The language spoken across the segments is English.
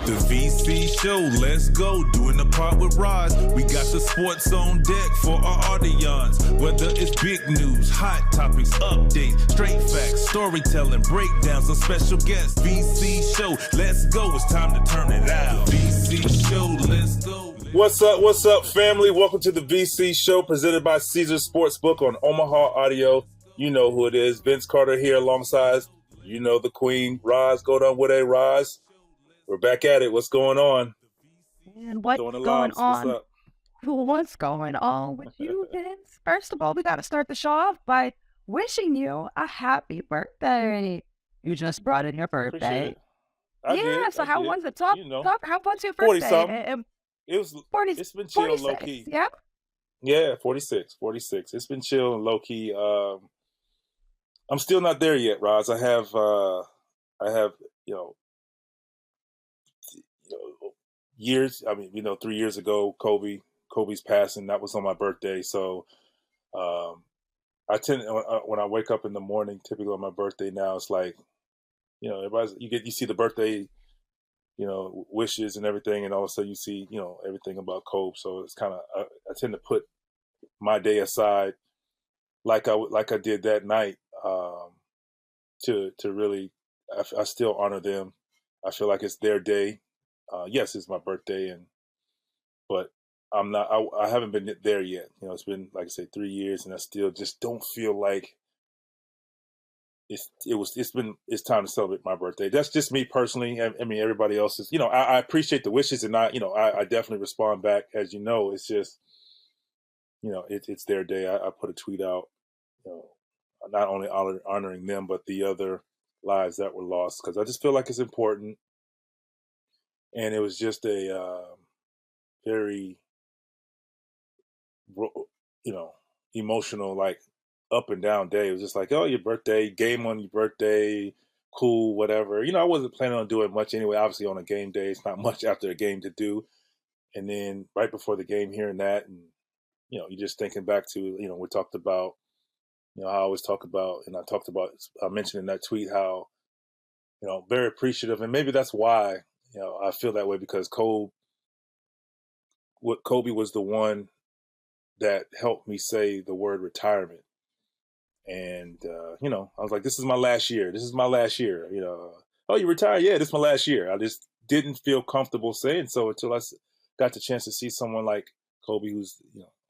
The VC show, let's go, doing the part with Ros. We got the sports on deck for our audience. Whether it's big news, hot topics, updates, straight facts, storytelling, breakdowns, or special guests. VC show, let's go, it's time to turn it out. VC show, let's go. What's up, family? Welcome to the VC show presented by Caesar Sportsbook on Omaha Audio. You know who it is. Vince Carter here alongside, you know, the queen, Ros Gold-Onwude. Ros, we're back at it. What's going on? And what's going on? What's up? What's going on with you, Vince? First of all, we got to start the show off by wishing you a happy birthday. You just brought in your birthday. So how was it? How was your birthday? 40-something. It was 40. It's been chill and low key. Yeah. Yeah, 46. It's been chill and low key. I'm still not there yet, Ros. I have years. I mean, 3 years ago, Kobe's passing. That was on my birthday. So, I tend when I wake up in the morning, typically on my birthday now, it's like, you see the birthday, wishes and everything, and all of a sudden you see, everything about Kobe. So it's kind of I tend to put my day aside, like I did that night, to really. I still honor them. I feel like it's their day. Yes, it's my birthday, but I'm not. I haven't been there yet. It's been, like I say, 3 years, and I still just don't feel like it's time to celebrate my birthday. That's just me personally. I mean, everybody else is. I appreciate the wishes, and I definitely respond back. As you know, it's just, it's their day. I put a tweet out, not only honoring them, but the other lives that were lost, because I just feel like it's important. And it was just a very, emotional, like up and down day. It was just like, oh, your birthday, game on your birthday, cool, whatever. I wasn't planning on doing much anyway. Obviously, on a game day, it's not much after a game to do. And then right before the game, hearing that, and you're just thinking back to, we talked about, I always talk about, and I mentioned in that tweet how, very appreciative, and maybe that's why. I feel that way, because Kobe was the one that helped me say the word retirement. And, I was like, this is my last year. Oh, you retired? Yeah, this is my last year. I just didn't feel comfortable saying so until I got the chance to see someone like Kobe, who's,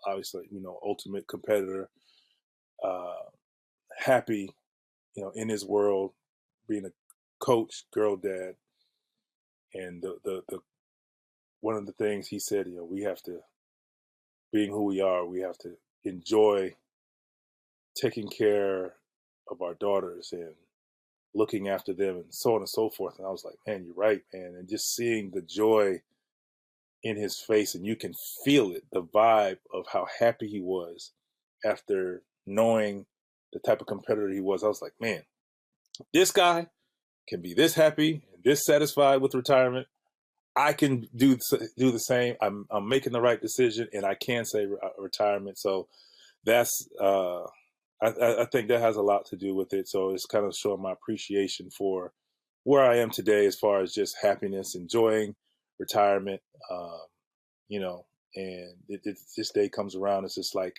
obviously, ultimate competitor, happy, in his world, being a coach, girl dad. And the one of the things he said, we have to, being who we are, we have to enjoy taking care of our daughters and looking after them, and so on and so forth. And I was like, man, you're right, man. And just seeing the joy in his face, and you can feel it, the vibe of how happy he was after knowing the type of competitor he was. I was like, man, this guy can be this happy and this satisfied with retirement. I can do the same. I'm making the right decision, and I can say retirement. So that's I think that has a lot to do with it. So it's kind of showing my appreciation for where I am today, as far as just happiness, enjoying retirement. And this day comes around. It's just like,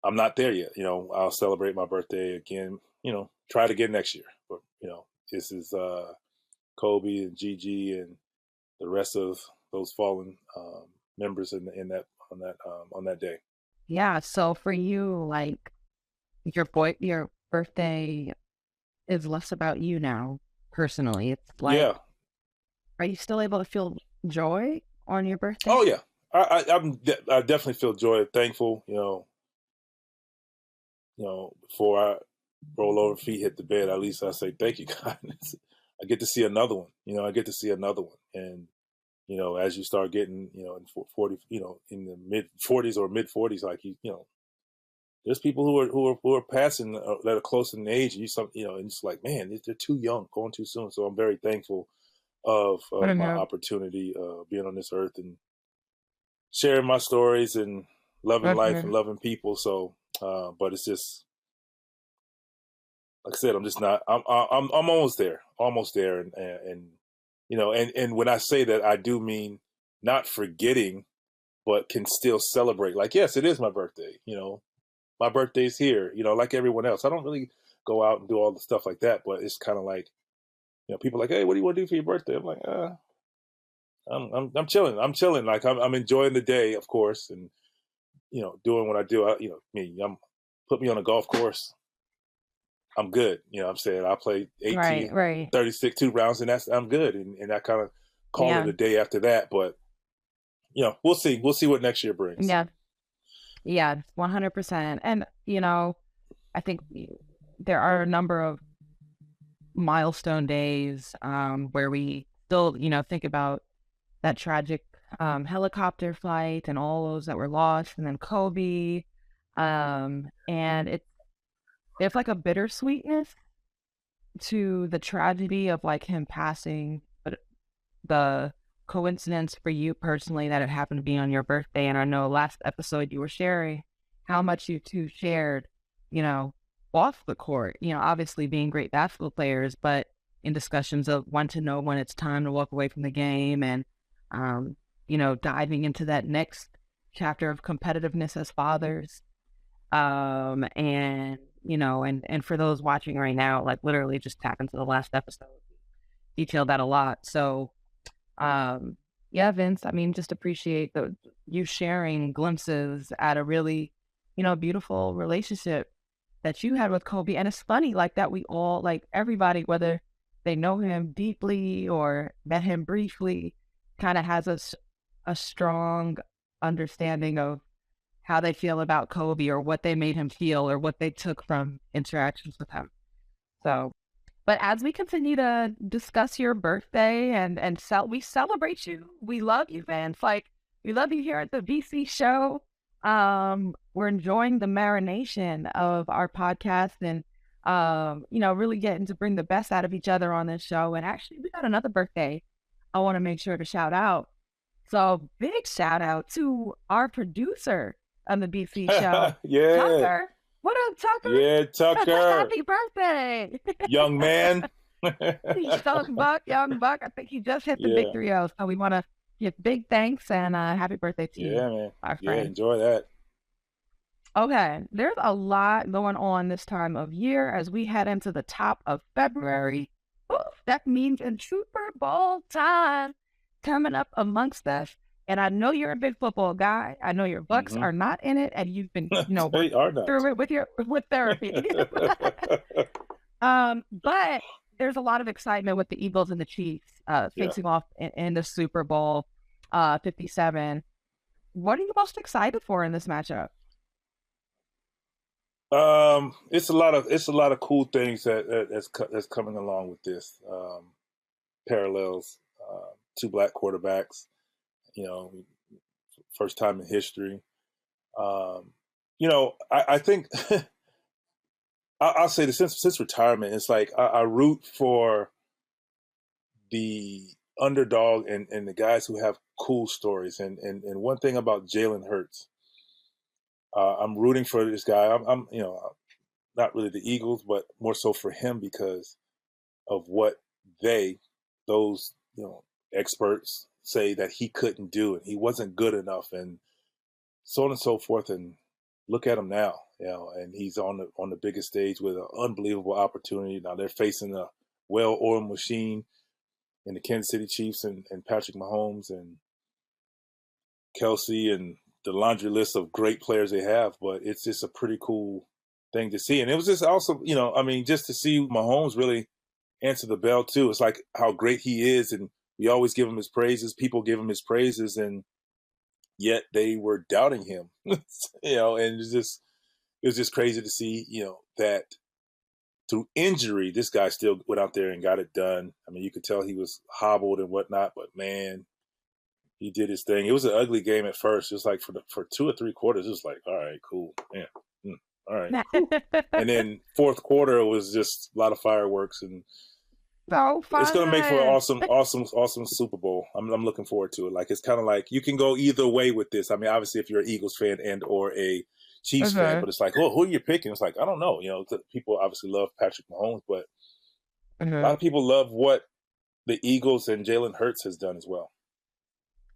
I'm not there yet. I'll celebrate my birthday again. Try it again next year. But this is Kobe and Gigi and the rest of those fallen members on that day. Yeah. So for you, like your birthday is less about you now personally. It's like, yeah. Are you still able to feel joy on your birthday? Oh yeah, I definitely feel joy, thankful. Before I roll over, feet hit the bed, at least I say thank you, God. I get to see another one. And as you start getting, in 40, in the mid 40s or mid 40s, like there's people who are passing that are close in age, and and it's like, man, they're too young, going too soon. So I'm very thankful of my opportunity being on this earth and sharing my stories and loving life and loving people. So, but it's just, like I said, I'm just not. I'm almost there, and And when I say that, I do mean not forgetting, but can still celebrate. Like, yes, it is my birthday. My birthday's here, like everyone else. I don't really go out and do all the stuff like that, but it's kind of like, people are like, hey, what do you want to do for your birthday? I'm like, I'm chilling. I'm chilling. Like I'm enjoying the day, of course, and doing what I do. Put me on a golf course. I'm good. I'm saying I play 18, right. 36, 2 rounds, and I'm good. And I kind of call it a day after that. But we'll see. We'll see what next year brings. Yeah, 100%. And I think there are a number of milestone days where we still think about that tragic helicopter flight and all those that were lost, and then Kobe, and it's like a bittersweetness to the tragedy of like him passing, but the coincidence for you personally that it happened to be on your birthday. And I know last episode you were sharing how much you two shared, off the court, obviously being great basketball players, but in discussions of when to know when it's time to walk away from the game, and diving into that next chapter of competitiveness as fathers. And for those watching right now, like literally just tap into the last episode, detailed that a lot. So, yeah, Vince, I mean, just appreciate you sharing glimpses at a really, beautiful relationship that you had with Kobe. And it's funny like that we all, like everybody, whether they know him deeply or met him briefly, kind of has a strong understanding of how they feel about Kobe, or what they made him feel, or what they took from interactions with him. So, but as we continue to discuss your birthday and we celebrate you, we love you, Vince. Like, we love you here at the BC show. We're enjoying the marination of our podcast, and really getting to bring the best out of each other on this show. And actually, we got another birthday I want to make sure to shout out. So big shout out to our producer on the BC show. Yeah. Tucker. What up, Tucker? Yeah, Tucker. Happy birthday. Young man. young buck. I think he just hit the big 3-0. So we want to give big thanks and happy birthday to you. Yeah, man. Our friend. Yeah, enjoy that. Okay, there's a lot going on this time of year as we head into the top of February. Oof, that means in Super Bowl time coming up amongst us. And I know you're a big football guy. I know your Bucks are not in it, and you've been, they are not. through it with therapy. But there's a lot of excitement with the Eagles and the Chiefs facing off in the Super Bowl 57. What are you most excited for in this matchup? It's a lot of cool things that's coming along with this. Parallels, 2 black quarterbacks, first time in history. I think I'll say this, since retirement, it's like I root for the underdog and the guys who have cool stories. And one thing about Jalen Hurts, I'm rooting for this guy. I'm not really the Eagles, but more so for him because of what those experts say that he couldn't do, and he wasn't good enough, and so on and so forth. And look at him now, and he's on the biggest stage with an unbelievable opportunity. Now they're facing a well-oiled machine in the Kansas City Chiefs and Patrick Mahomes and Kelsey and the laundry list of great players they have. But it's just a pretty cool thing to see. And it was just also, just to see Mahomes really answer the bell too. It's like how great he is, and we always give him his praises. People give him his praises, and yet they were doubting him. And it was just crazy to see, that through injury, this guy still went out there and got it done. I mean, you could tell he was hobbled and whatnot, but man, he did his thing. It was an ugly game at first. It was like for 2 or 3 quarters, it was like, all right, cool. Yeah. All right. And then fourth quarter was just a lot of fireworks, and so fun. It's going to make for an awesome Super Bowl. I'm looking forward to it. Like, it's kind of like you can go either way with this. I mean, obviously, if you're an Eagles fan and or a Chiefs fan, but it's like, who are you picking? It's like, I don't know. People obviously love Patrick Mahomes, but a lot of people love what the Eagles and Jalen Hurts has done as well.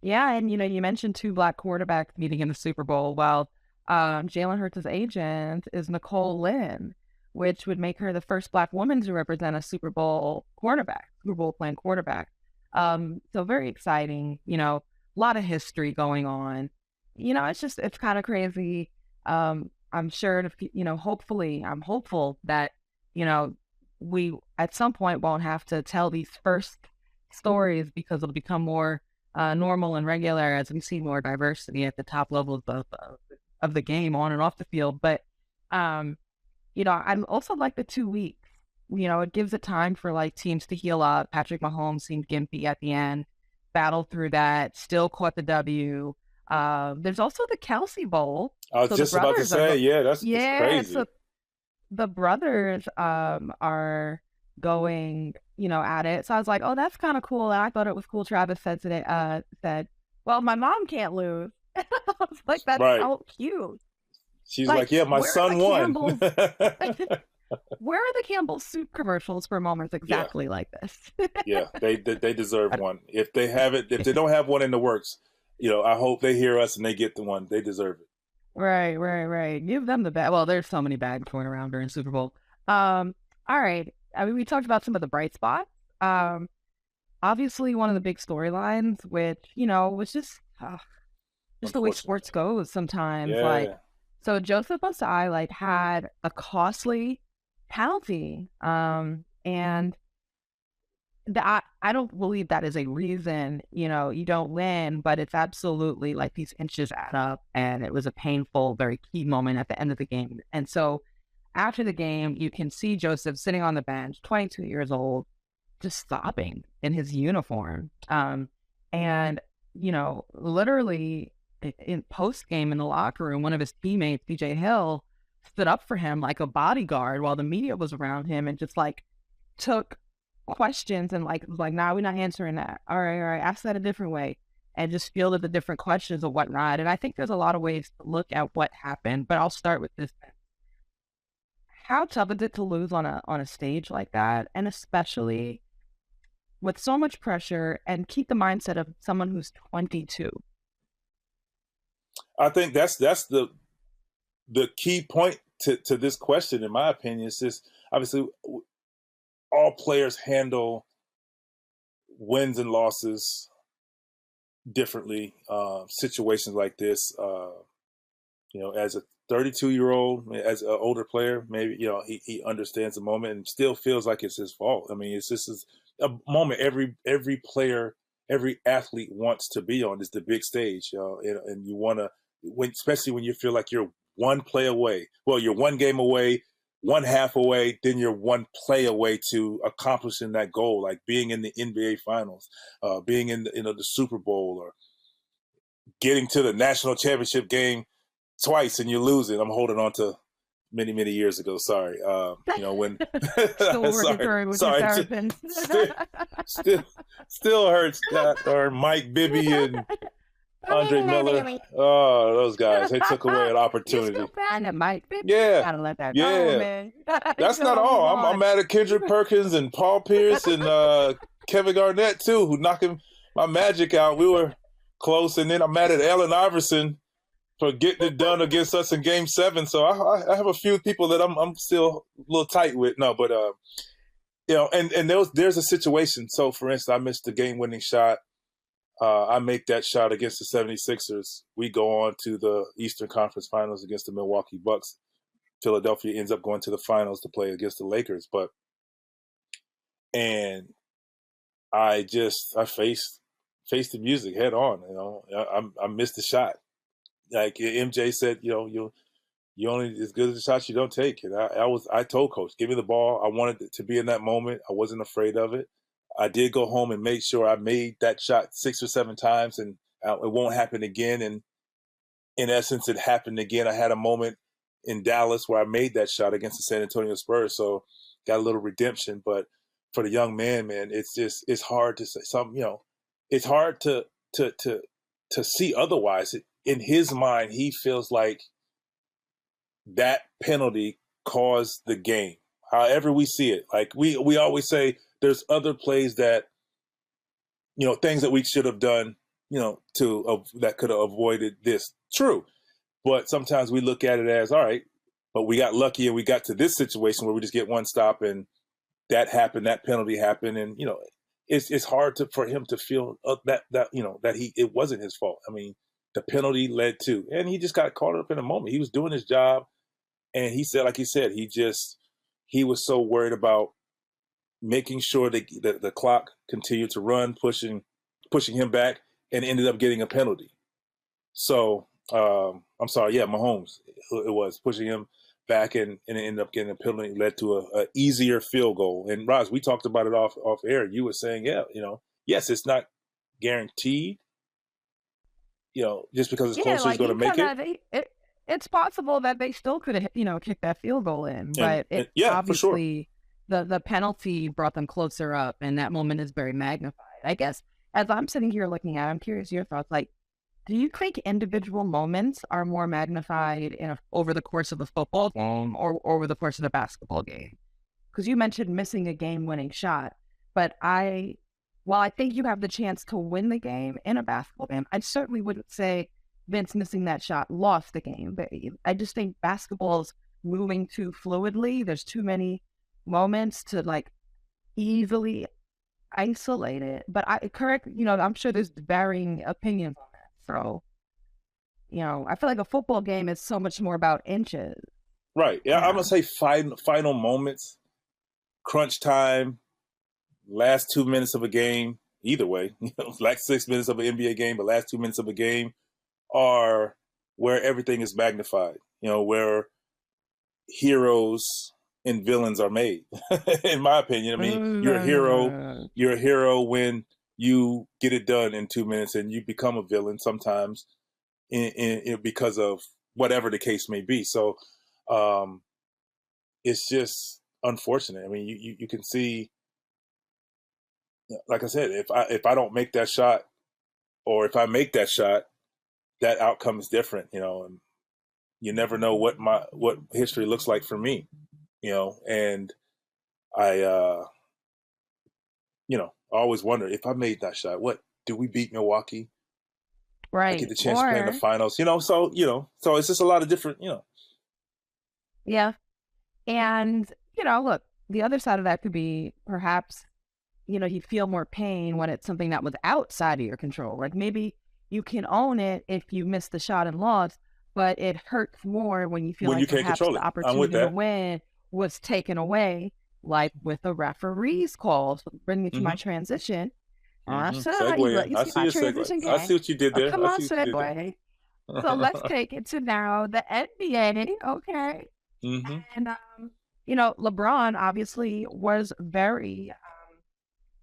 Yeah, and you mentioned 2 Black quarterbacks meeting in the Super Bowl. Well, Jalen Hurts' agent is Nicole Lynn, which would make her the first Black woman to represent a Super Bowl playing quarterback. So very exciting, a lot of history going on. It's kind of crazy. I'm sure, hopefully, I'm hopeful that, we at some point won't have to tell these first stories because it'll become more normal and regular as we see more diversity at the top levels of the game on and off the field. But, I also like the 2 weeks. It gives it time for like teams to heal up. Patrick Mahomes seemed gimpy at the end, battled through that, still caught the W. There's also the Kelsey Bowl. I was just about to say, that's crazy. So the brothers are going, at it. So I was like, oh, that's kind of cool. And I thought it was cool. Travis said today, well, my mom can't lose. I was like, that's so cute. She's like, yeah, my son won. Where are the Campbell's soup commercials for moments exactly like this? Yeah, they deserve one. If they don't have one in the works, I hope they hear us and they get the one. They deserve it. Right. Give them the bag. Well, there's so many bags going around during Super Bowl. All right. I mean, we talked about some of the bright spots. Obviously, one of the big storylines, which, was just the way sports goes sometimes. Yeah. So Joseph Ossai, had a costly penalty. And I don't believe that is a reason, you don't win, but it's absolutely these inches add up, and it was a painful, very key moment at the end of the game. And so after the game, you can see Joseph sitting on the bench, 22 years old, just sobbing in his uniform. And, literally in post game in the locker room, one of his teammates, DJ Hill, stood up for him like a bodyguard while the media was around him and just took questions and nah, we're not answering that. All right, ask that a different way, and just fielded the different questions or whatnot. And I think there's a lot of ways to look at what happened, but I'll start with this. How tough is it to lose on a stage like that, and especially with so much pressure, and keep the mindset of someone who's 22? I think that's the key point to this question, in my opinion. Is just obviously all players handle wins and losses differently. Situations like this, as a 32-year-old, as an older player, maybe he understands the moment and still feels like it's his fault. I mean, it's just a moment every player, every athlete wants to be on, is the big stage, and you want to, especially when you feel like you're one play away. Well, you're one game away, one half away, then you're one play away to accomplishing that goal, like being in the NBA Finals, being in the Super Bowl, or getting to the national championship game twice and you lose it. I'm holding on to many, many years ago. Sorry. When still working through with your therapist. still hurts. Or Mike Bibby and Andre Miller. Oh, those guys. They took away an opportunity. You're still bad at Mike Bibby. Yeah. You gotta let that go, man. That's not all. I'm mad at Kendrick Perkins and Paul Pierce and Kevin Garnett too, who knocking my Magic out. We were close. And then I'm mad at Allen Iverson for getting it done against us in Game 7. So I have a few people that I'm still a little tight with. No, but and there's a situation. So for instance, I missed the game-winning shot. I make that shot against the 76ers. We go on to the Eastern Conference Finals against the Milwaukee Bucks. Philadelphia ends up going to the finals to play against the Lakers. And I faced the music head on. I missed the shot. Like MJ said, you only as good as the shots you don't take. And I told Coach, give me the ball. I wanted to be in that moment. I wasn't afraid of it. I did go home and make sure I made that shot 6 or 7 times, and it won't happen again. And in essence, it happened again. I had a moment in Dallas where I made that shot against the San Antonio Spurs, so got a little redemption. But for the young man, it's hard to say something. It's hard to see otherwise. In his mind, he feels like that penalty caused the game. However we see it, like we always say, there's other plays that things that we should have done, that could have avoided this. True. But sometimes we look at it as, all right, but we got lucky and we got to this situation where we just get one stop and that happened, that penalty happened. And, it's hard for him to feel that it wasn't his fault. I mean, the penalty led to, and he just got caught up in a moment. He was doing his job. And he said, like he said, he was so worried about making sure that the clock continued to run, pushing him back, and ended up getting a penalty. So, I'm sorry, yeah, Mahomes, it was pushing him back and it ended up getting a penalty, led to a easier field goal. And Roz, we talked about it off air. You were saying, yes, it's not guaranteed, just because it's closer is going to make it. It's possible that they still could have, kicked that field goal in, but obviously the penalty brought them closer up, and that moment is very magnified. I guess as I'm sitting here looking at it, I'm curious your thoughts. Like, do you think individual moments are more magnified over the course of the football game or over the course of the basketball game? Because you mentioned missing a game-winning shot, but while I think you have the chance to win the game in a basketball game, I certainly wouldn't say Vince missing that shot lost the game. But I just think basketball's moving too fluidly. There's too many moments to easily isolate it. But I'm sure there's varying opinions on that. So, I feel like a football game is so much more about inches. Right. Yeah. I'm gonna say final moments, crunch time, last 2 minutes of a game. Either way, like 6 minutes of an NBA game, but last 2 minutes of a game are where everything is magnified, where heroes and villains are made. In my opinion, I mean, you're a hero when you get it done in 2 minutes, and you become a villain sometimes because of whatever the case may be. So it's just unfortunate. I mean, you can see, like I said, if I don't make that shot, or if I make that shot, that outcome is different, and you never know what history looks like for me, and I always wonder, if I made that shot, what do we beat Milwaukee? Right. I get the chance to play in the finals, so it's just a lot of different, Yeah. And, look, the other side of that could be perhaps, you feel more pain when it's something that was outside of your control. Like maybe you can own it if you miss the shot and lost, but it hurts more when you feel like perhaps the opportunity to win was taken away, like with the referee's calls. Bring me to my transition. I see what you did there. Come on, segue. So let's take it to now the NBA. Okay. Mm-hmm. And, LeBron obviously was very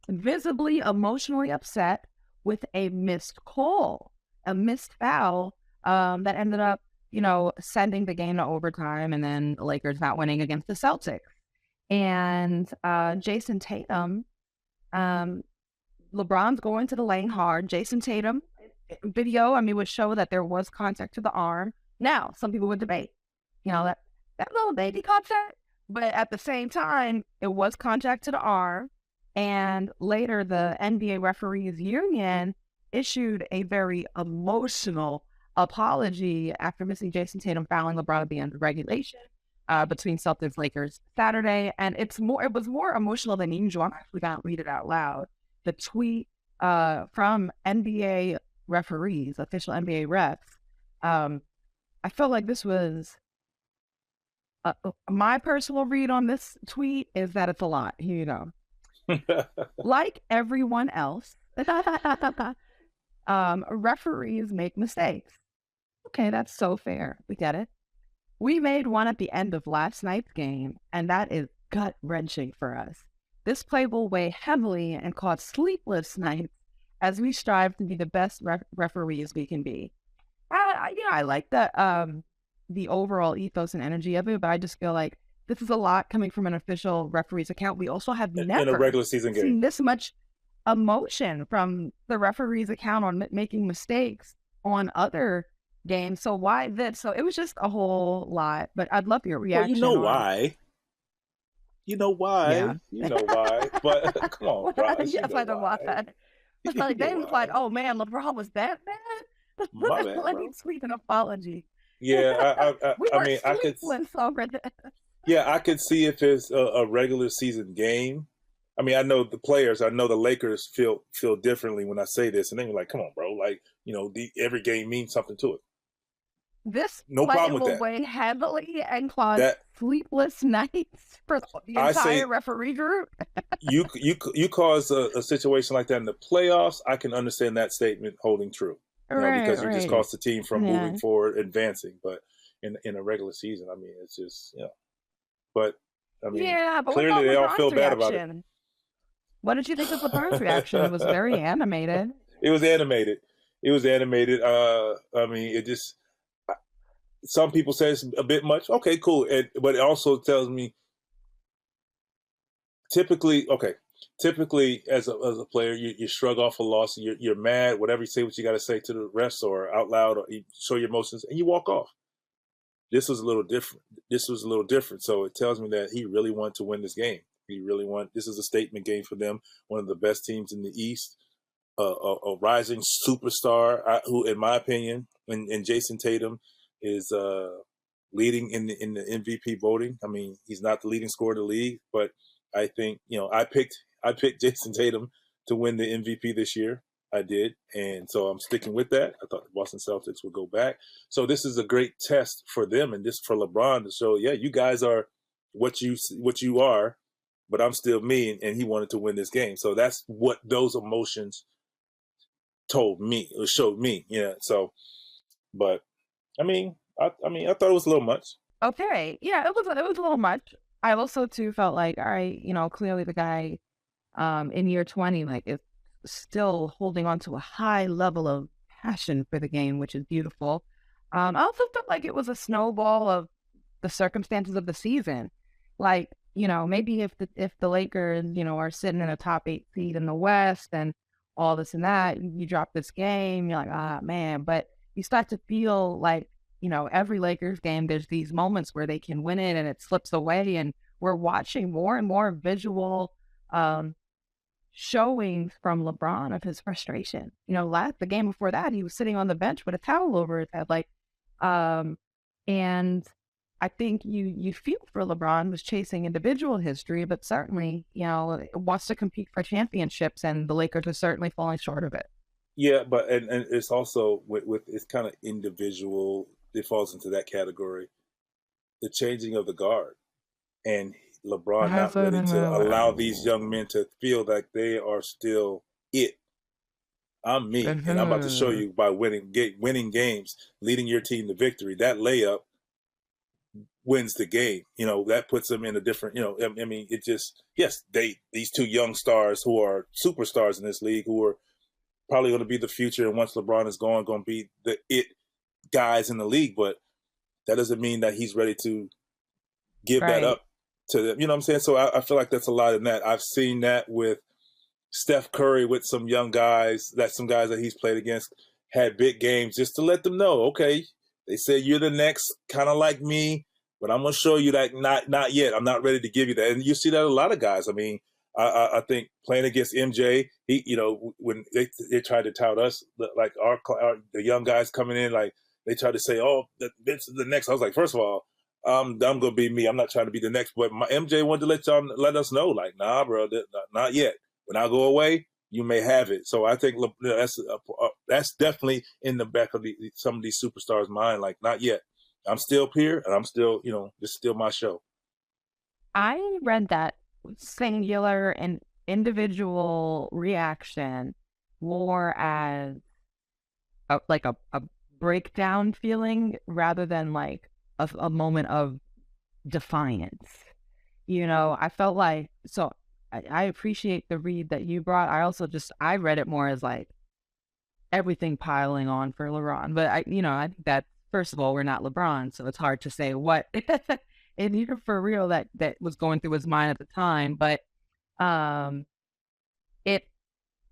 visibly emotionally upset with a missed call, a missed foul that ended up, sending the game to overtime, and then the Lakers not winning against the Celtics. And Jayson Tatum, LeBron's going to the lane hard. Jayson Tatum video, would show that there was contact to the arm. Now, some people would debate, that little baby contact, but at the same time, it was contact to the arm. And later, the NBA Referees Union issued a very emotional apology after missing Jayson Tatum fouling LeBron at the end of regulation between Celtics Lakers Saturday. And it was more emotional than usual. I'm actually going to read it out loud. The tweet from NBA referees, official NBA refs. I felt like this was my personal read on this tweet is that it's a lot, Like everyone else, referees make mistakes. Okay, that's so fair. We get it. We made one at the end of last night's game, and that is gut-wrenching for us. This play will weigh heavily and cause sleepless nights as we strive to be the best referees we can be. I like the overall ethos and energy of it, but I just feel like this is a lot coming from an official referee's account. We also have never in a regular season game seen this much emotion from the referee's account on making mistakes on other games. So why this? So it was just a whole lot, but I'd love your reaction. Well, why. You know why. Yeah. You know why. But come on, Roz, yes, I know why. Like they was like, oh man, LeBron was that bad. My bad, Let bro. me tweet an apology. Yeah, We I were mean, sleepless over that. yeah, I could see if it's a regular season game. I mean, I know the Lakers feel differently when I say this, and then you're like, come on, bro, like every game means something to it. This No play problem with will that. weigh heavily and cause That sleepless nights for the I entire say referee group. you cause a situation like that in the playoffs. I can understand that statement holding true, Right, because you just right. cost the team from Yeah. moving forward, advancing. But in a regular season, I mean, it's just But I mean, Yeah, but what clearly about they all LeBron's feel bad about it. reaction? What did you think of LeBron's reaction? It was very animated. It was animated. It was animated. I mean, it just. Some people say it's a bit much. Okay, cool. But it also tells me, typically, as a player, you shrug off a loss. You're mad. Whatever you say, what you got to say to the refs or out loud, or you show your emotions, and you walk off. This was a little different. So it tells me that he really wanted to win this game. This is a statement game for them. One of the best teams in the East, a rising superstar, who, in my opinion, and Jayson Tatum is leading in the MVP voting. I mean, he's not the leading scorer of the league, but I think I picked Jayson Tatum to win the MVP this year. I did, and so I'm sticking with that. I thought the Boston Celtics would go back. So this is a great test for them, and this for LeBron to show, yeah, you guys are what you are, but I'm still me, and he wanted to win this game. So that's what those emotions told me or showed me. Yeah. So, but I mean, I thought it was a little much. Okay, yeah, it was a little much. I also too felt like, all right, clearly the guy, in year 20, like is still holding on to a high level of passion for the game, which is beautiful. I also felt like it was a snowball of the circumstances of the season. Like, maybe if the Lakers, are sitting in a top 8 seed in the West and all this and that, you drop this game, you're like, ah, man. But you start to feel like, every Lakers game, there's these moments where they can win it and it slips away. And we're watching more and more visual showings from LeBron of his frustration. The game before that, he was sitting on the bench with a towel over his head. And I think you feel for LeBron was chasing individual history, but certainly, wants to compete for championships, and the Lakers are certainly falling short of it. Yeah, but and it's also with it's kind of individual. It falls into that category. The changing of the guard, and LeBron not ready to allow these young men to feel like they are still it. I'm me, and I'm about to show you by winning games, leading your team to victory. That layup wins the game. That puts them in a different. I mean, it just these two young stars who are superstars in this league, who are probably going to be the future, and once LeBron is gone, going to be the it guys in the league. But that doesn't mean that he's ready to give that up to them. You know what I'm saying? So I feel like that's a lot in that. I've seen that with Steph Curry with some young guys, some guys that he's played against had big games just to let them know, okay, they said you're the next, kind of like me, but I'm going to show you that not yet. I'm not ready to give you that. And you see that a lot of guys. I mean, I think playing against MJ, he, when they tried to tout us, like the young guys coming in, like they tried to say, oh, this is the next. I was like, first of all, I'm going to be me. I'm not trying to be the next. But my MJ wanted to let us know, like, nah, bro, not yet. When I go away, you may have it. So I think that's definitely in the back of some of these superstars' mind. Like, not yet. I'm still here, and I'm still, this is still my show. I read that singular and individual reaction more as a breakdown feeling rather than like a moment of defiance. I felt like, so I appreciate the read that you brought. I read it more as like everything piling on for LeBron. But I think that, first of all, we're not LeBron, so it's hard to say what and even for real that was going through his mind at the time. But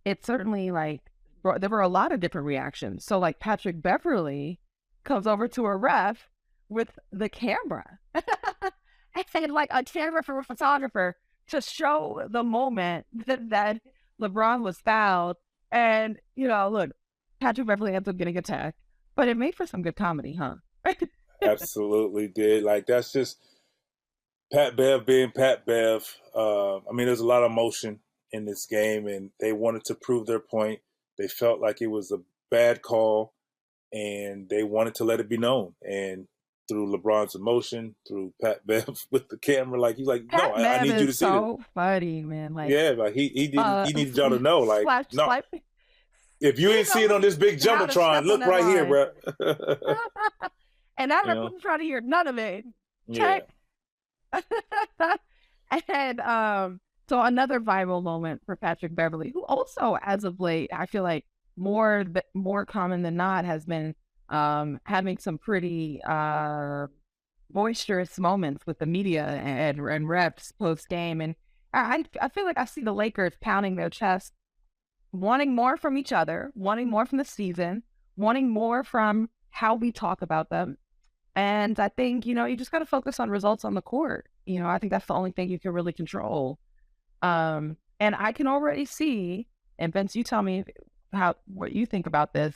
it certainly there were a lot of different reactions. So like Patrick Beverly comes over to a ref with the camera. I said like a camera for a photographer to show the moment that LeBron was fouled. And, look, Patrick Beverly ends up getting attacked, but it made for some good comedy, huh? Absolutely did. Like, that's just Pat Bev being Pat Bev. There's a lot of emotion in this game, and they wanted to prove their point. They felt like it was a bad call, and they wanted to let it be known. And through LeBron's emotion, through Pat Bev with the camera, like he's like, no, I need you to see it. So funny, man. Like, yeah, like he needed y'all to know, like, no, if you ain't see it on this big jumbotron, look right here, bro. And I wasn't trying to hear none of it. Check. Yeah. And so another viral moment for Patrick Beverly, who also, as of late, I feel like more common than not, has been having some pretty boisterous moments with the media and reps post game. And I feel like I see the Lakers pounding their chest, wanting more from each other, wanting more from the season, wanting more from how we talk about them. And I think, you just got to focus on results on the court. I think that's the only thing you can really control. And I can already see, and Vince, you tell me what you think about this.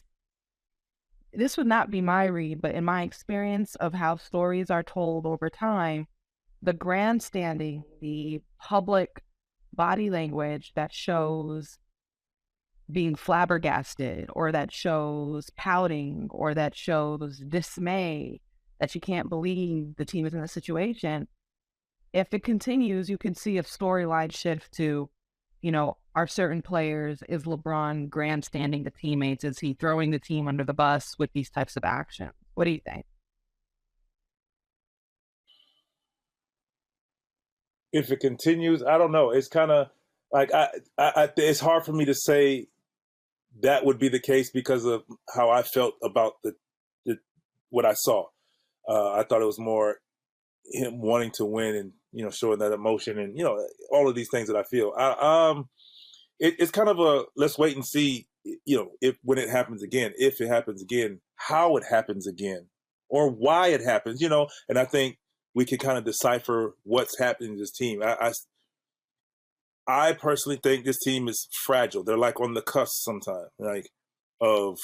This would not be my read, but in my experience of how stories are told over time, the grandstanding, the public body language that shows being flabbergasted, or that shows pouting, or that shows dismay, that you can't believe the team is in a situation. If it continues, you can see a storyline shift to, are certain players, is LeBron grandstanding the teammates? Is he throwing the team under the bus with these types of actions? What do you think? If it continues, I don't know. It's kind of like it's hard for me to say that would be the case because of how I felt about what I saw. I thought it was more him wanting to win and, showing that emotion and, all of these things that I feel. It's kind of a, let's wait and see, when it happens again, if it happens again, how it happens again, or why it happens, and I think we can kind of decipher what's happening to this team. I personally think this team is fragile. They're like on the cusp sometimes, like of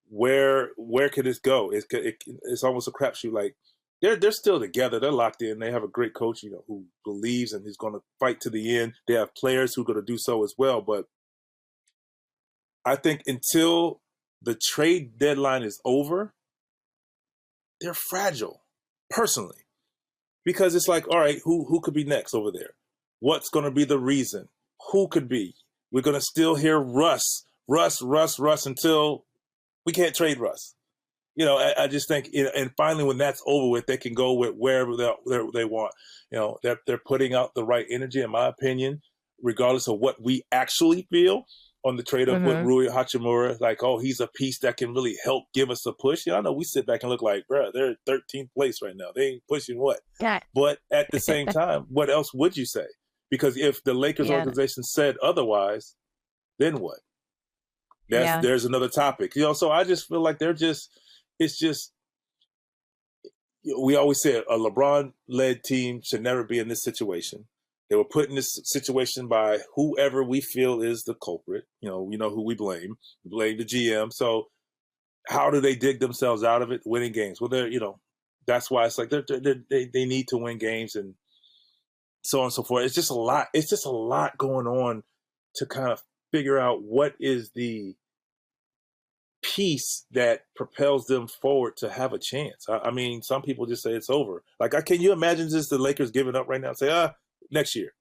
where could this go? It's almost a crapshoot. Like they're still together. They're locked in. They have a great coach, who believes and is going to fight to the end. They have players who are going to do so as well. But I think until the trade deadline is over, they're fragile, personally, because it's like, all right, who could be next over there? What's going to be the reason? Who could be? We're going to still hear Russ until we can't trade Russ. I just think, and finally when that's over with, they can go with wherever they want. They're putting out the right energy, in my opinion, regardless of what we actually feel on the trade of with Rui Hachimura. Like, oh, he's a piece that can really help give us a push. I know we sit back and look like, bro, they're 13th place right now. They ain't pushing what? Yeah. But at the same time, what else would you say? Because if the Lakers organization said otherwise, then what? There's another topic. So I just feel like it's just, we always say a LeBron-led team should never be in this situation. They were put in this situation by whoever we feel is the culprit. We know who we blame. We blame the GM. So how do they dig themselves out of it? Winning games. Well, that's why it's like they need to win games and so on and so forth. It's just a lot. It's just a lot going on to kind of figure out what is the piece that propels them forward to have a chance. I mean, some people just say it's over. Like, can you imagine just the Lakers giving up right now and say, next year?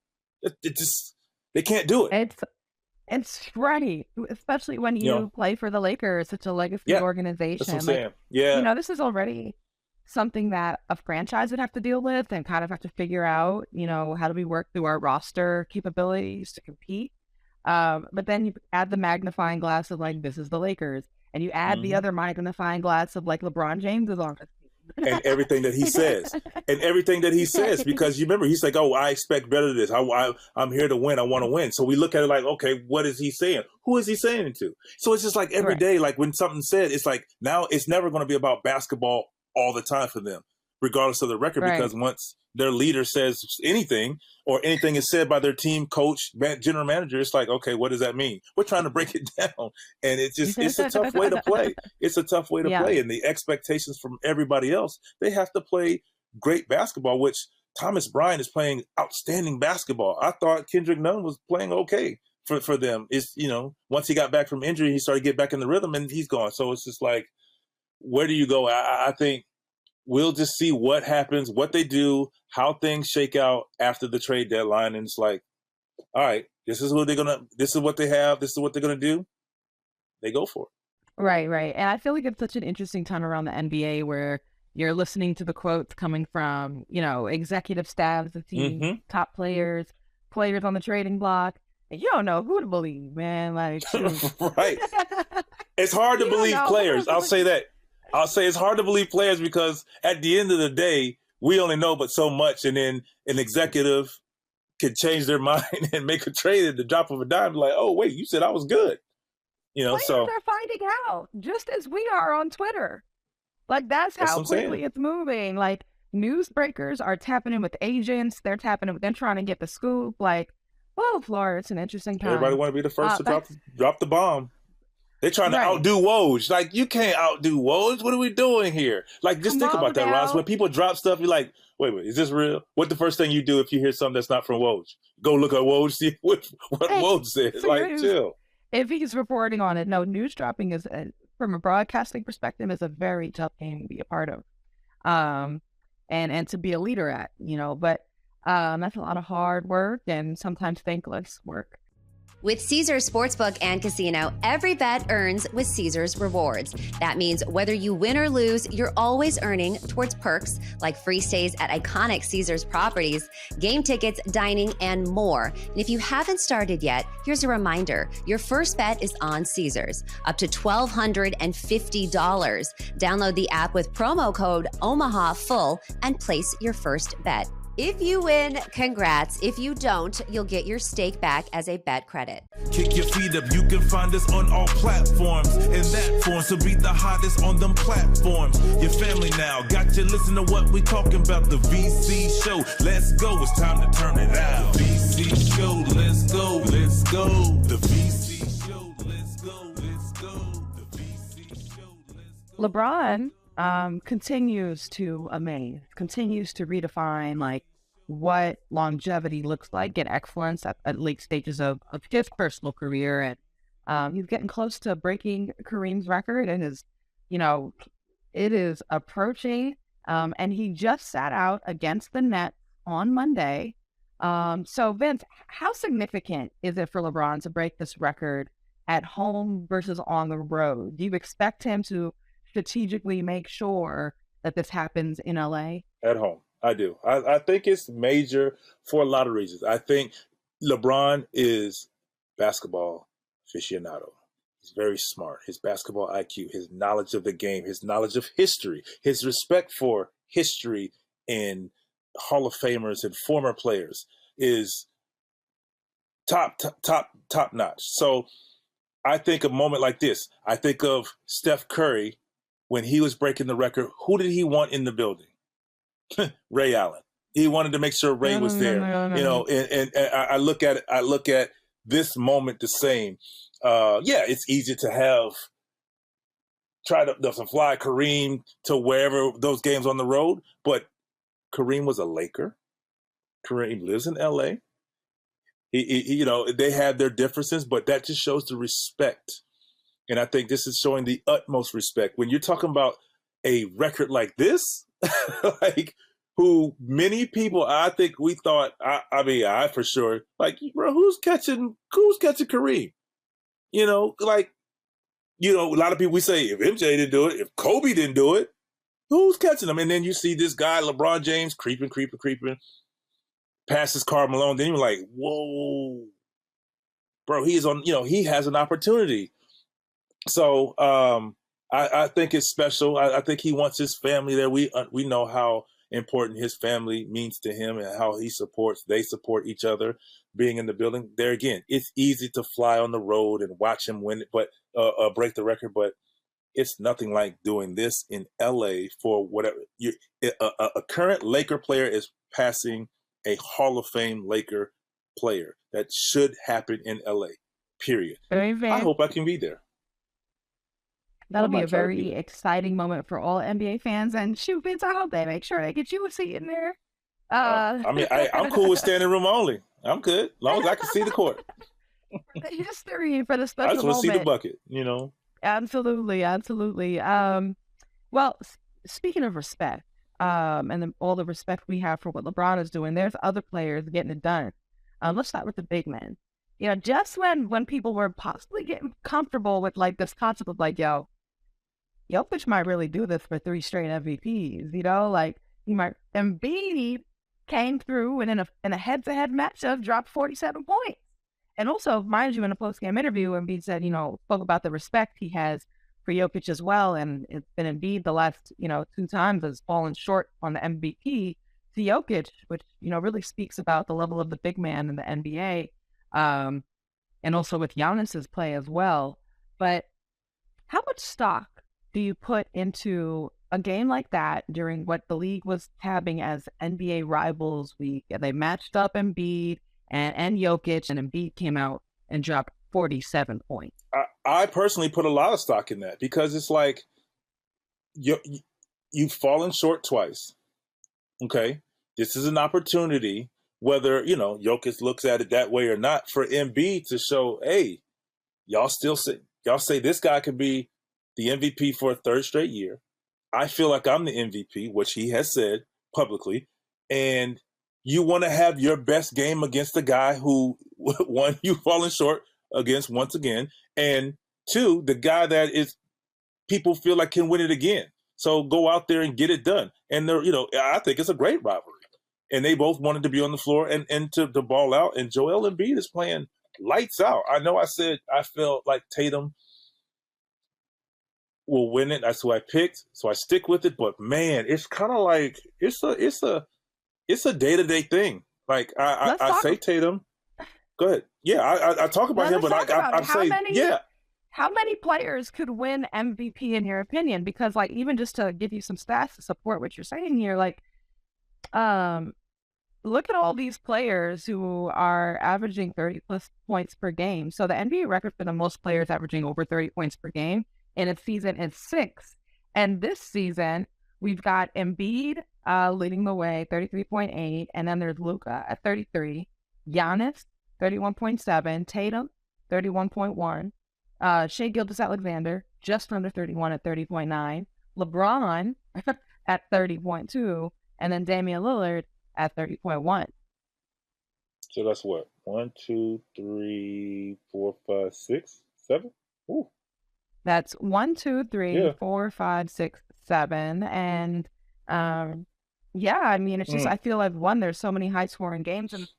It just, they can't do it. It's funny, especially when you play for the Lakers, such a legacy organization. That's what I'm saying. Yeah. This is already something that a franchise would have to deal with and kind of have to figure out, how do we work through our roster capabilities to compete? But then you add the magnifying glass of like, this is the Lakers. And you add the other magnifying glass of like LeBron James is on this team. And everything that he says. Because you remember, he's like, oh, I expect better than this. I'm here to win. I want to win. So we look at it like, okay, what is he saying? Who is he saying it to? So it's just like every day, like when something's said, it's like now it's never going to be about basketball all the time for them, regardless of the record, because once their leader says anything or anything is said by their team coach, general manager, it's like, okay, what does that mean? We're trying to break it down. And it's a tough way to play. It's a tough way to play. And the expectations from everybody else, they have to play great basketball, which Thomas Bryant is playing outstanding basketball. I thought Kendrick Nunn was playing okay for them. It's, once he got back from injury, he started to get back in the rhythm and he's gone. So it's just like, where do you go? I think we'll just see what happens, what they do, how things shake out after the trade deadline. And it's like, all right, this is what they have. This is what they're going to do. They go for it. Right. And I feel like it's such an interesting time around the NBA where you're listening to the quotes coming from, executive staffs of teams, top players on the trading block. And you don't know who to believe, man. Like, right. It's hard to believe players. I'll say that. I'll say it's hard to believe players because at the end of the day, we only know but so much. And then an executive could change their mind and make a trade at the drop of a dime. Like, oh, wait, you said I was good. Players are finding out just as we are on Twitter. Like, that's how quickly it's moving. Like, newsbreakers are tapping in with agents. They're trying to get the scoop. Like, Florida, it's an interesting time. Everybody want to be the first to drop the bomb. They're trying to outdo Woj. Like, you can't outdo Woj. What are we doing here? Like, just think about that, Ross. When people drop stuff, you're like, wait, is this real? What the first thing you do if you hear something that's not from Woj? Go look at Woj, see what Woj said. Like, chill. If he's reporting on it, no, news dropping is, from a broadcasting perspective, is a very tough game to be a part of. And to be a leader at, but that's a lot of hard work and sometimes thankless work. With Caesars Sportsbook and Casino, every bet earns with Caesars Rewards. That means whether you win or lose, you're always earning towards perks like free stays at iconic Caesars properties, game tickets, dining, and more. And if you haven't started yet, here's a reminder. Your first bet is on Caesars, up to $1,250. Download the app with promo code OMAHAFULL and place your first bet. If you win, congrats. If you don't, you'll get your stake back as a bet credit. Kick your feet up. You can find us on all platforms. And that forms to be the hottest on them platforms. Your family now got you listen to what we talking about. The VC show. Let's go. It's time to turn it out. The VC show. Let's go. Let's go. The VC show. Let's go. Let's go. The VC show. Let's go. LeBron continues to amaze, continues to redefine like what longevity looks like and excellence at late stages of his personal career. And he's getting close to breaking Kareem's record and it is approaching. And he just sat out against the Nets on Monday. So Vince, how significant is it for LeBron to break this record at home versus on the road? Do you expect him to strategically make sure that this happens in LA? At home. I do. I think it's major for a lot of reasons. I think LeBron is basketball aficionado. He's very smart. His basketball IQ, his knowledge of the game, his knowledge of history, his respect for history and Hall of Famers and former players is top notch. So I think a moment like this, I think of Steph Curry when he was breaking the record. Who did he want in the building? Ray Allen. He wanted to make sure Ray was there. No. And I look at it. I look at this moment the same. It's easy to try to fly Kareem to wherever those games on the road, but Kareem was a Laker. Kareem lives in LA. He they have their differences, but that just shows the respect. And I think this is showing the utmost respect. When you're talking about a record like this, like who many people, I think we thought, I for sure, like, bro, who's catching Kareem? A lot of people, we say, if MJ didn't do it, if Kobe didn't do it, who's catching him? And then you see this guy, LeBron James, creeping, passes Karl Malone. Then you're like, whoa, bro, he is on, he has an opportunity. So I think it's special. I think he wants his family there. We know how important his family means to him and how they support each other being in the building. There again, it's easy to fly on the road and watch him win it, but break the record. But it's nothing like doing this in LA for whatever. A current Laker player is passing a Hall of Fame Laker player. That should happen in LA, period. Very, very. I hope I can be there. That'll be a very exciting moment for all NBA fans. And shoot, Vince, I hope they make sure they get you a seat in there. I'm cool with standing room only. I'm good, as long as I can see the court. The history for the special moment. I just want to see the bucket, you know. Absolutely, absolutely. Well, speaking of respect, and all the respect we have for what LeBron is doing, there's other players getting it done. Let's start with the big men. You know, just when people were possibly getting comfortable with like this concept of like, Jokic might really do this for 3 straight MVPs. You know, like he might. Embiid came through and in a head-to-head matchup dropped 47 points. And also, mind you, in a post-game interview, Embiid said, spoke about the respect he has for Jokic as well. And it's been Embiid the last, 2 times has fallen short on the MVP to Jokic, which, really speaks about the level of the big man in the NBA. And also with Giannis's play as well. But how much stock do you put into a game like that during what the league was tabbing as NBA Rivals Week? And they matched up Embiid and Jokic, and Embiid came out and dropped 47 points. I personally put a lot of stock in that because it's like you've fallen short twice. Okay? This is an opportunity, whether, Jokic looks at it that way or not, for Embiid to show, hey, y'all say this guy could be the MVP for a 3rd straight year. I feel like I'm the MVP, which he has said publicly, and you want to have your best game against the guy who, one, you've fallen short against once again, and 2, the guy that is people feel like can win it again. So go out there and get it done. And I think it's a great rivalry. And they both wanted to be on the floor and to ball out. And Joel Embiid is playing lights out. I know I said I felt like Tatum will win it. That's who I picked. So I stick with it. But man, it's kind of like it's a day-to-day thing. Like I say Tatum. Go ahead. Yeah, I talk about him, but I say yeah. How many players could win MVP in your opinion? Because like even just to give you some stats to support what you're saying here, like look at all these players who are averaging 30 plus points per game. So the NBA record for the most players averaging over 30 points per game in a season is 6. And this season we've got Embiid leading the way, 33.8, and then there's Luka at 33, Giannis 31.7, Tatum 31.1. Shai Gilgeous-Alexander, just under 31 at 30.9. LeBron at 30.2. And then Damian Lillard at 30.1. So that's what? 1, 2, 3, 4, 5, 6, 7? Ooh. That's 1, 2, 3, 4, 5, 6, 7. And I mean, it's just, I feel like, there's so many high scoring games. And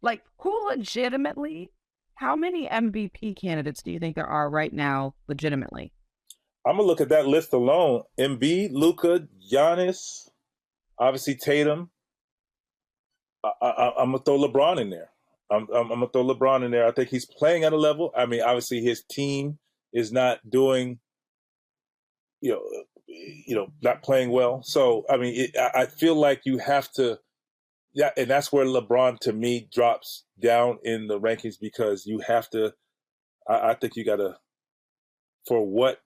like, who legitimately... How many MVP candidates do you think there are right now, legitimately? I'm going to look at that list alone. Embiid, Luka, Giannis, obviously Tatum. I'm going to throw LeBron in there. I'm going to throw LeBron in there. I think he's playing at a level. I mean, obviously his team is not doing, not playing well. So, I mean, I feel like you have to, yeah, and that's where LeBron, to me, drops down in the rankings because you have to. I think you got to, for what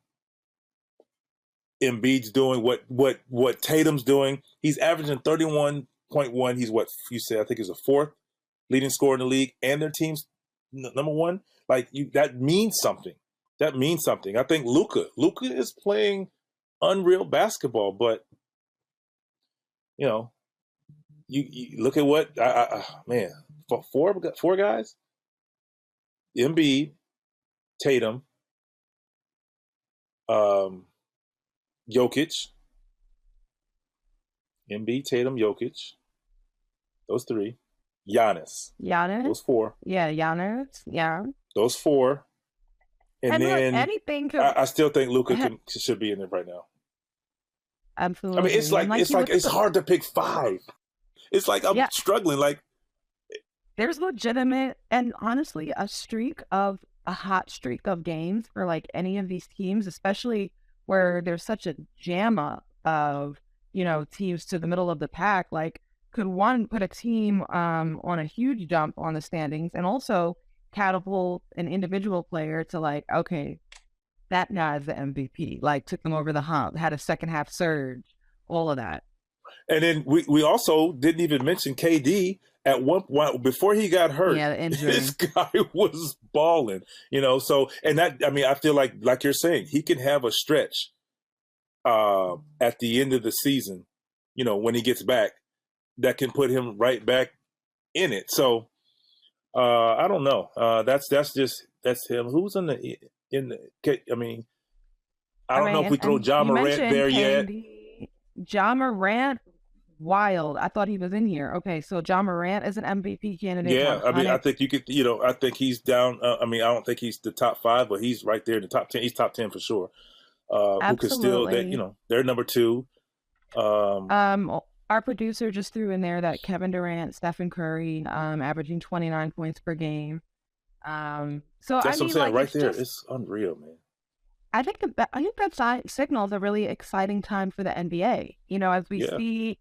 Embiid's doing, what Tatum's doing. He's averaging 31.1. He's what you say. I think he's a 4th leading scorer in the league, and their team's number 1. Like that means something. That means something. I think Luka is playing unreal basketball, but You look at what man, for four guys, Embiid, Tatum, Jokic, Embiid, Tatum, Jokic, those 3, Giannis, those 4, Giannis, those 4, and then look, anything could... I still think Luka should be in there right now. Absolutely. I mean, it's hard to pick 5. It's like I'm struggling. Like there's legitimate and honestly a hot streak of games for like any of these teams, especially where there's such a jam up of, teams to the middle of the pack. Like, could one put a team on a huge jump on the standings and also catapult an individual player to like, okay, that guy's the MVP, like took them over the hump, had a second half surge, all of that. And then we also didn't even mention KD at one point before he got hurt. Yeah, the injury. This guy was balling, so, and that, I mean, I feel like you're saying, he can have a stretch at the end of the season, when he gets back, that can put him right back in it. So I don't know. That's him. Who's I mean, I don't know if we throw Ja Morant there yet. Ja Morant, wild. I thought he was in here. Okay, so Ja Morant is an MVP candidate. Yeah, I mean, I think you could, I think he's down. I mean, I don't think he's the top 5, but he's right there in the top 10. He's top 10 for sure. Who could still, they're number 2. Our producer just threw in there that Kevin Durant, Stephen Curry, averaging 29 points per game. So that's what I'm saying, like, right there. It's unreal, man. I think that signals a really exciting time for the NBA. As we see,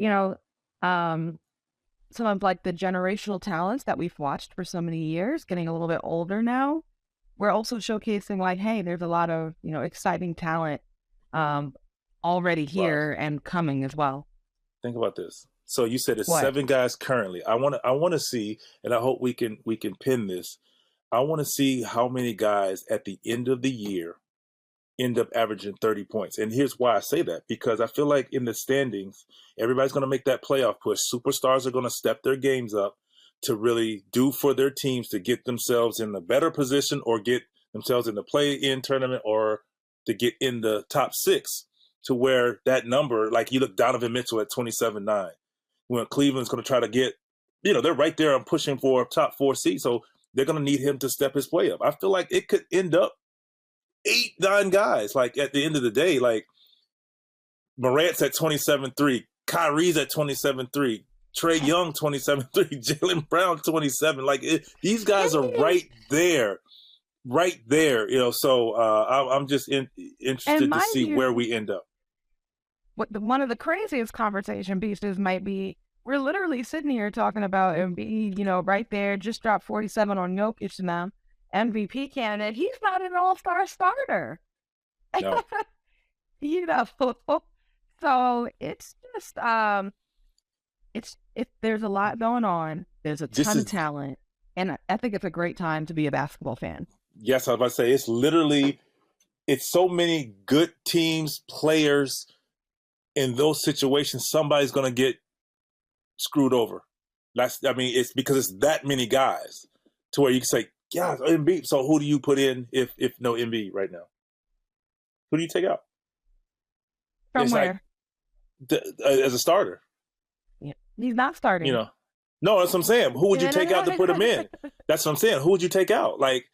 some of like the generational talents that we've watched for so many years getting a little bit older now. We're also showcasing like, hey, there's a lot of exciting talent already here and coming as well. Think about this. So you said it's 7 guys currently. I want to see, and I hope we can pin this. I want to see how many guys at the end of the year end up averaging 30 points. And here's why I say that, because I feel like in the standings, everybody's going to make that playoff push. Superstars are going to step their games up to really do for their teams to get themselves in a better position or get themselves in the play-in tournament or to get in the top 6, to where that number, like you look Donovan Mitchell at 27-9, when Cleveland's going to try to get, they're right there on pushing for a top 4 seed. So they're going to need him to step his play up. I feel like it could end up 8-9 guys. Like at the end of the day, like Morant's at 27-3, Kyrie's at 27-3, Trae Young 27-3, Jaylen Brown 27. Like these guys are right there. So I'm just interested to see where we end up. One of the craziest conversation pieces might be, we're literally sitting here talking about Embiid, right there, just dropped 47 on Jokic now. MVP candidate. He's not an all-star starter. No. So it's just there's a lot going on. There's a ton of talent, and I think it's a great time to be a basketball fan. Yes, I was about to say, it's so many good teams, players. In those situations, somebody's going to get screwed over. It's because it's that many guys to where you can say, yeah, Embiid. So who do you put in if no Embiid right now? Who do you take out? From where? As a starter. Yeah. He's not starting. No, that's what I'm saying. Who would you take out to put him in? That's what I'm saying. Who would you take out? Like,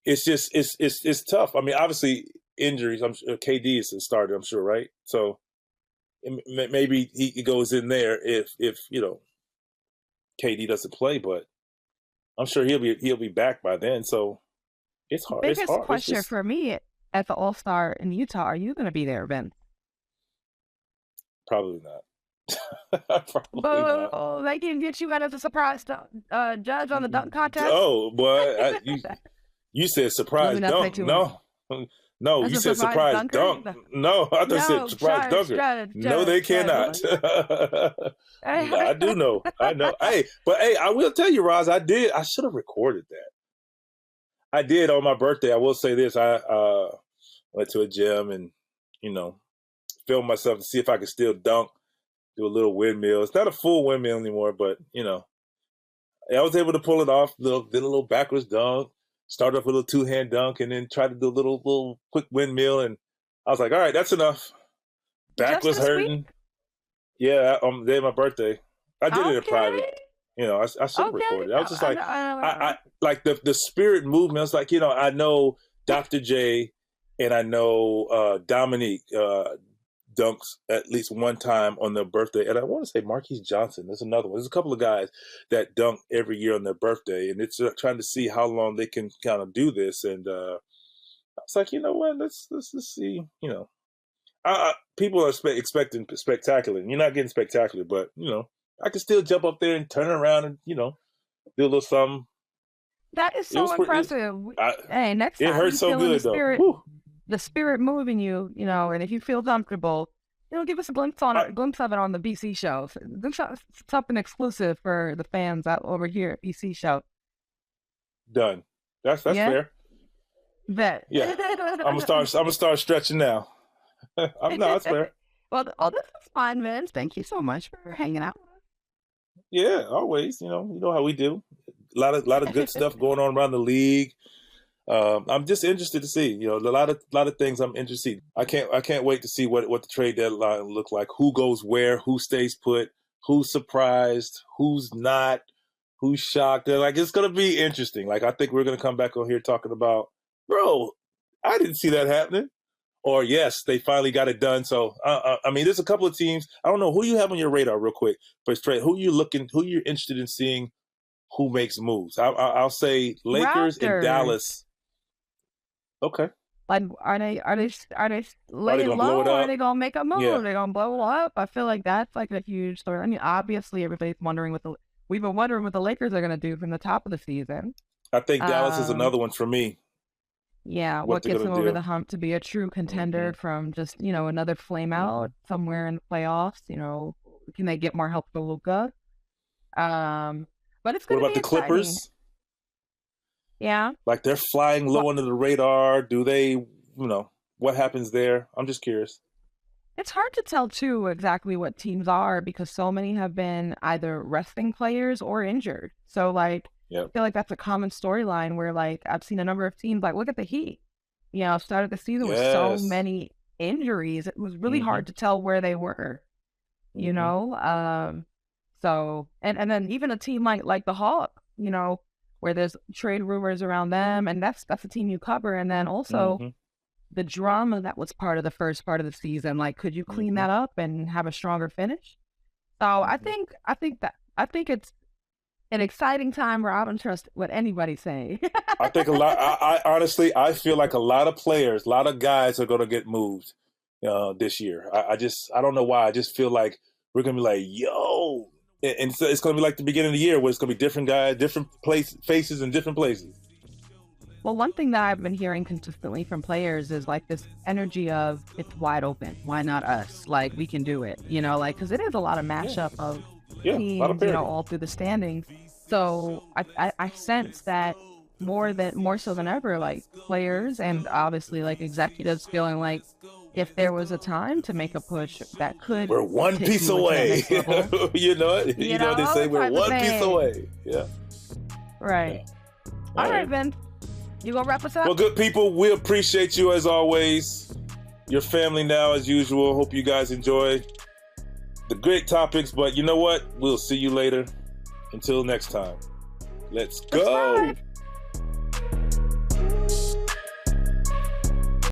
it's just it's tough. I mean, obviously injuries. I'm sure KD is a starter. I'm sure, right? So maybe he goes in there if KD doesn't play, but I'm sure he'll be back by then. So it's hard. Biggest question for me at the All-Star in Utah: are you going to be there, Ben? Probably not. Not. They can get you out as a surprise judge on the dunk contest. Oh, boy, you said surprise dunk. No, you said surprise dunk. No, I thought you said surprise dunker. No, they cannot. I do know. I know. Hey, I will tell you, Roz, I should have recorded that. I did on my birthday. I will say this. I went to a gym and, filmed myself to see if I could still dunk, do a little windmill. It's not a full windmill anymore, but, I was able to pull it off, did a little backwards dunk. Started off with a little 2-hand dunk and then tried to do a little quick windmill. And I was like, all right, that's enough. Back was hurting. Week? Yeah, on the day of my birthday. I did it in private. I should have recorded. I was just like, I like the spirit movement. I was like, I know Dr. J and I know Dominique dunks at least one time on their birthday. And I want to say Marquise Johnson. There's another one. There's a couple of guys that dunk every year on their birthday. And it's trying to see how long they can kind of do this. And I was like, you know what? Let's see. You know, people are expecting spectacular. You're not getting spectacular, but you know, I can still jump up there and turn around and do a little something. That is so impressive. Hey, next time it hurts so good though. The spirit moving you, and if you feel comfortable, give us a glimpse of it on the BC show. Something exclusive for the fans out over here at BC show. Done. That's fair. Bet. Yeah. I'm gonna start stretching now. No, that's fair. Well, this is fun, Vince. Thank you so much for hanging out. Yeah, always. You know how we do. A lot of good stuff going on around the league. I'm just interested to see. A lot of things I'm interested. I can't wait to see what the trade deadline look like. Who goes where? Who stays put? Who's surprised? Who's not? Who's shocked? It's gonna be interesting. I think we're gonna come back on here talking about, bro, I didn't see that happening. Or yes, they finally got it done. So there's a couple of teams. I don't know who you have on your radar, real quick, but straight, who you're interested in seeing, who makes moves. I'll say Lakers Raptors. And Dallas. Okay. Are they laying low, or are they gonna make a move? Yeah. Are they gonna blow up? I feel like that's a huge story. Obviously everybody's wondering we've been wondering what the Lakers are gonna do from the top of the season. I think Dallas is another one for me. Yeah, what gets them over the hump to be a true contender from just, another flame out somewhere in the playoffs? Can they get more help for Luka? But it's going to be exciting. What about the Clippers? Yeah. They're flying low under the radar. Do they, what happens there? I'm just curious. It's hard to tell, too, exactly what teams are because so many have been either resting players or injured. So, yep. I feel like that's a common storyline where, I've seen a number of teams, look at the Heat. Started the season with so many injuries. It was really hard to tell where they were, So, and then even a team like the Hawks, where there's trade rumors around them, and that's a team you cover. And then also the drama that was part of the first part of the season, could you clean that up and have a stronger finish? So I think it's an exciting time where I don't trust what anybody say. I think a lot. I honestly, I feel like a lot of players, a lot of guys are going to get moved this year. I don't know why. I just feel like we're going to be like, yo, and so it's going to be like the beginning of the year where it's going to be different guys, different faces in different places. Well, one thing that I've been hearing consistently from players is this energy of it's wide open. Why not us? We can do it. Because it is a lot of mashup of teams, all through the standings. So I sense that more so than ever, players and obviously executives feeling if there was a time to make a push that could, we're one piece away. They say we're one piece away. Yeah. Right. Yeah. All right, Ben. You gonna wrap us up? Well, good people, we appreciate you as always. Your family now, as usual. Hope you guys enjoy the great topics, but you know what? We'll see you later. Until next time, let's go.